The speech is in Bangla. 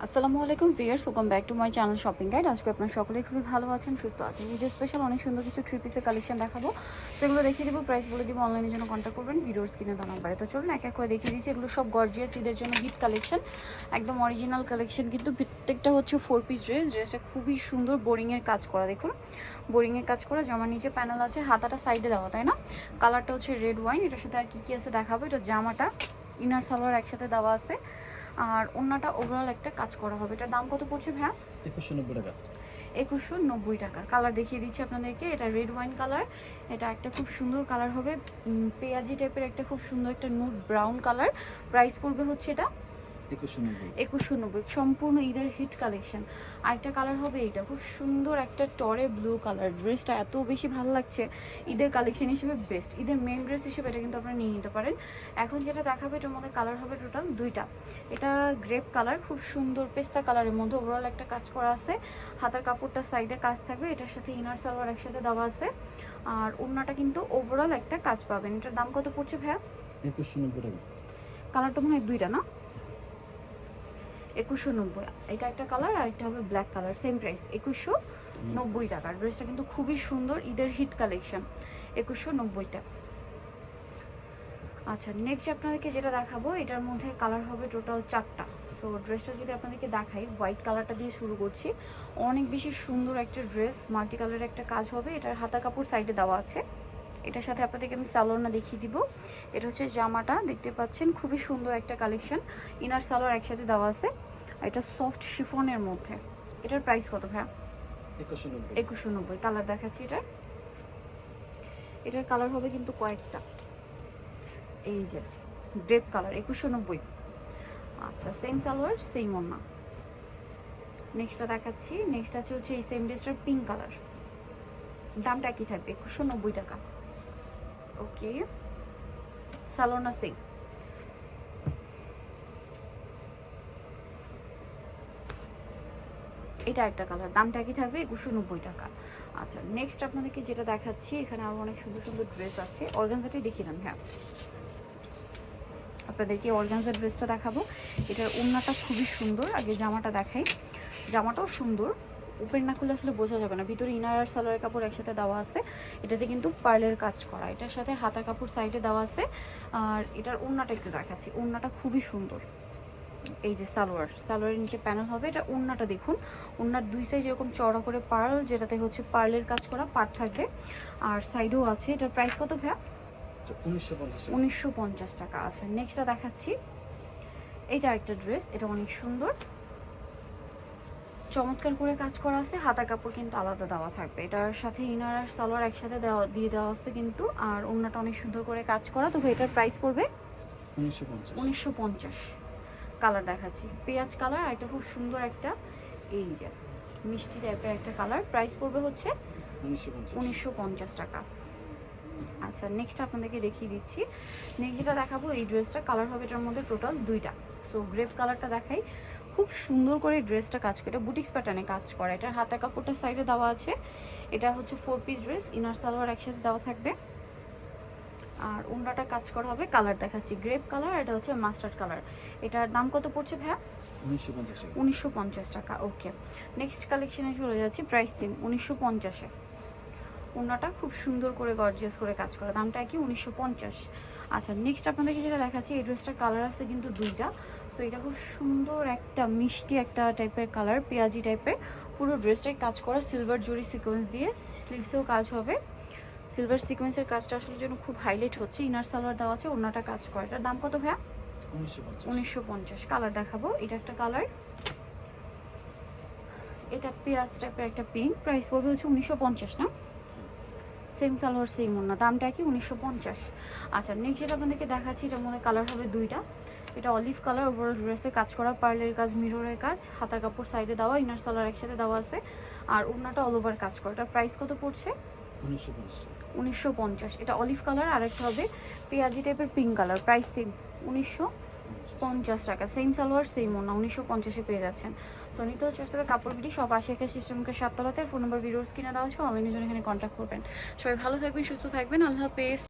আসসালামু আলাইকুম viewers, welcome back to my channel shopping guide. আজকে আপনারা সকলেই খুবই ভালো আছেন, সুস্থ আছেন। ভিডিও স্পেশাল অনেক সুন্দর কিছু থ্রি পিসের কালেকশন দেখাবো, সেগুলো দেখিয়ে দেবো, প্রাইস বলে দিব। অনলাইনের জন্য কন্ট্যাক্ট করবেন ভিডিওর স্ক্রিনে দেওয়া নাম্বারে। তো চলুন এক এক করে দেখিয়ে দিচ্ছি। এগুলো সব গর্জিয়াস ঈদের জন্য হিট কালেকশন, একদম অরিজিনাল কালেকশন, কিন্তু প্রত্যেকটা হচ্ছে 4 পিস ড্রেস। ড্রেসটা খুবই সুন্দর, বোরিংয়ের কাজ করা, দেখুন বোরিংয়ের কাজ করা, জামার নিচে প্যানেল আছে, হাতাটা সাইডে দেওয়া, তাই না? কালারটা হচ্ছে রেড ওয়াইন। এটার সাথে আর কি আছে দেখাবো। এটা জামাটা ইনার সালোয়ার একসাথে দেওয়া আছে, আর অন্যটা ওভারঅল একটা কাজ করা হবে। এটার দাম কত পড়ছে ভাইয়া? 2190 টাকা। 2190 টাকা। কালার দেখিয়ে দিচ্ছি আপনাদেরকে। এটা রেড ওয়াইন কালার, এটা একটা খুব সুন্দর কালার হবে, পেঁয়াজি টাইপের একটা খুব সুন্দর একটা নুড ব্রাউন কালার। প্রাইস পড়বে হচ্ছে এটা 2190। সম্পূর্ণ ঈদের হিট কালেকশন। আরেকটা কালার হবে এটা, খুব সুন্দর একটা টরে ব্লু কালার। ড্রেসটা এত বেশি ভালো লাগছে, ঈদের কালেকশন হিসেবে বেস্ট, ঈদের মেন ড্রেস হিসেবে এটা কিন্তু আপনারা নিয়ে নিতে পারেন। এখন যেটা দেখাবে এটার মধ্যে কালার হবে টোটাল দুইটা। এটা গ্রেপ কালার, খুব সুন্দর পেস্তা কালারের মধ্যে ওভারঅল একটা কাজ করা আছে। হাতার কাপড়টা সাইডে কাজ থাকবে, এটার সাথে ইনার সালোয়ার একসাথে দেওয়া আছে, আর ওড়নাটা কিন্তু ওভারঅল একটা কাজ পাবেন। এটার দাম কত পড়ছে ভাইয়া? 2190 টাকা। কালার তো মনে হয় দুইটা না? 2190। এটা একটা কালার, আর একটা হবে ব্ল্যাক কালার, সেম প্রাইস 2190 টাকা। ড্রেসটা কিন্তু খুবই সুন্দর, ঈদের হিট কালেকশন, 2190টা। আচ্ছা, নেক্সট আপনাদেরকে যেটা দেখাবো, এটার মধ্যে কালার হবে টোটাল 4টা। সো ড্রেসটা যদি আপনাদেরকে দেখাই, হোয়াইট কালারটা দিয়ে শুরু করছি। অনেক বেশি সুন্দর একটা ড্রেস, মাল্টি কালারের একটা কাজ হবে। এটার হাতা কাপড় সাইডে দেওয়া আছে। এটার সাথে আপনাদেরকে আমি সালোয়ারটা দেখিয়ে দিব। এটা হচ্ছে জামাটা, দেখতে পাচ্ছেন খুবই সুন্দর একটা কালেকশন। ইনার সালোয়ার একসাথে দেওয়া আছে। এটা সফট শিফনের মধ্যে। এটার প্রাইস কত ভাইয়া? 2190। কালার দেখাচ্ছি এটার কালার হবে কিন্তু কয়েকটা। এই যে গ্রেপ কালার, 2190। আচ্ছা, সেম সালোয়ার সেম ওড়না। নেক্সটটা দেখাচ্ছি। নেক্সট আছে হচ্ছে এই সেম ড্রেসটার পিঙ্ক কালার। দামটা কি থাকবে? 2190 টাকা। ওকে, সালোয়ার সেম। এটা একটা কালার, দামটা কি থাকবে? 2190 টাকা। আচ্ছা, নেক্সট আপনাদেরকে যেটা দেখাচ্ছি, এখানে আরো অনেক সুন্দর সুন্দর ড্রেস আছে। অর্গানজাটাই দেখিয়ে দেন। হ্যাঁ, আপনাদেরকে অর্গানজার ড্রেসটা দেখাবো। এটার ওড়নাটা খুবই সুন্দর। আগে জামাটা দেখাই। জামাটাও সুন্দর, ওপেন না খুলে আসলে বোঝা যাবে না। ভিতরে ইনার আর সালোয়ার কাপড় একসাথে দেওয়া আছে। এটাতে কিন্তু পার্লের কাজ করা। এটার সাথে হাতা কাপড় সাইডে দেওয়া আছে। আর এটার ওড়নাটা একটু দেখাচ্ছি। ওড়নাটা খুবই সুন্দর। এই যে সালোয়ারের নিচে প্যানেল হবে। এটা ওড়নাটা দেখুন, ওড়নার দুই সাইড এরকম চড়া করে পার্ল, যেটাতে হচ্ছে পার্লের কাজ করা পার্ট থাকবে, আর সাইডেও আছে। এটার প্রাইস কত ভাইয়া? 1950 টাকা। আচ্ছা, নেক্সটটা দেখাচ্ছি। এটা একটা ড্রেস, এটা অনেক সুন্দর, চমৎকার করে কাজ করা আছে। হাতা কাপড় কিন্তু আলাদা দেওয়া থাকবে। এটার সাথে ইনার আর সালোয়ার একসাথে দেওয়া আছে কিন্তু, আর ওড়নাটা অনেক সুন্দর করে কাজ করা। তবে এটার প্রাইস পড়বে 1950। কালার দেখাচ্ছি, পেঁয়াজ কালার, আর এটা খুব সুন্দর একটা এই যে মিষ্টি টাইপের একটা কালার। প্রাইস পড়বে হচ্ছে 1950 টাকা। আচ্ছা, নেক্সট আপনাদেরকে দেখিয়ে দিচ্ছি। নেক্সট যেটা দেখাবো, এই ড্রেসটা কালার হবে এটার মধ্যে টোটাল দুইটা। সো গ্রেপ কালারটা দেখাই। খুব সুন্দর করে ড্রেসটা কাজ করে, বুটিক্স প্যাটার্নে কাজ করা। এটার হাতা কাপড়টা সাইডে দেওয়া আছে। এটা হচ্ছে 4 পিস ড্রেস, ইনার সালোয়ার একসাথে দেওয়া থাকবে, আর ওড়নাটা কাজ করা হবে। কালার দেখাচ্ছি, গ্রেপ কালার, এটা হচ্ছে মাস্টার্ড কালার। এটার দাম কত পড়ছে ভাইয়া? 1950 টাকা। ওকে, নেক্সট কালেকশনে চলে যাচ্ছি। প্রাইস সেম, 1950-এ। ওড়নাটা খুব সুন্দর করে গর্জিয়াস করে কাজ করা, দামটা কি? 1950। আচ্ছা, নেক্সট আপনাদেরকে যেটা দেখাচ্ছি, এই ড্রেসটার কালার আছে কিন্তু দুইটা। সো এটা খুব সুন্দর একটা মিষ্টি একটা টাইপের কালার, পেঁয়াজি টাইপের। পুরো ড্রেসটাই কাজ করা সিলভার জরি সিকোয়েন্স দিয়ে, স্লিভসেও কাজ হবে। সিলভার সিকোয়েন্সের কাজটা আসলে জন্য খুব হাইলাইট হচ্ছে। ইনার সালোয়ার দেওয়া আছে, ওড়নাটা কাজ করে। এটার দাম কত ভাইয়া? 1950। কালার দেখাবো। এটা একটা কালার, এটা পেঁয়াজ টাইপের একটা পিঙ্ক। প্রাইস পড়বে হচ্ছে 1950 না? সেম সালোয়ার সেম ওড়না, দামটা কি? 1950। আচ্ছা, নেক্সট যেটা আপনাদেরকে দেখাচ্ছি, এটার মধ্যে কালার হবে দুইটা। এটা অলিভ কালার, ওভারঅল ড্রেসে কাজ করা, পার্লের কাজ, মিররের কাজ, হাতার কাপড় সাইডে দেওয়া, ইনার সালোয়ার একসাথে দেওয়া আছে, আর ওড়নাটা অল ওভার কাজ করা। এটার প্রাইস কত পড়ছে? 1950। এটা অলিভ কালার, আর একটা হবে পেঁয়াজি টাইপের পিঙ্ক কালার। প্রাইস সেম, 1950 টাকা। সেম সালোয়ার সেম ওড়না, 1950-এ পেয়ে যাচ্ছেন। সো নিতে হচ্ছে আসলে কাপড় বিডি, সব 80 সিস্টেমকে 7 তলাতে। ফোন নাম্বার ভিডিওস কিনে দেওয়া হচ্ছে, অনলাইনের জন্য এখানে কন্ট্যাক্ট করবেন। সবাই ভালো থাকবেন, সুস্থ থাকবেন, আল্লাহ হাফেজ।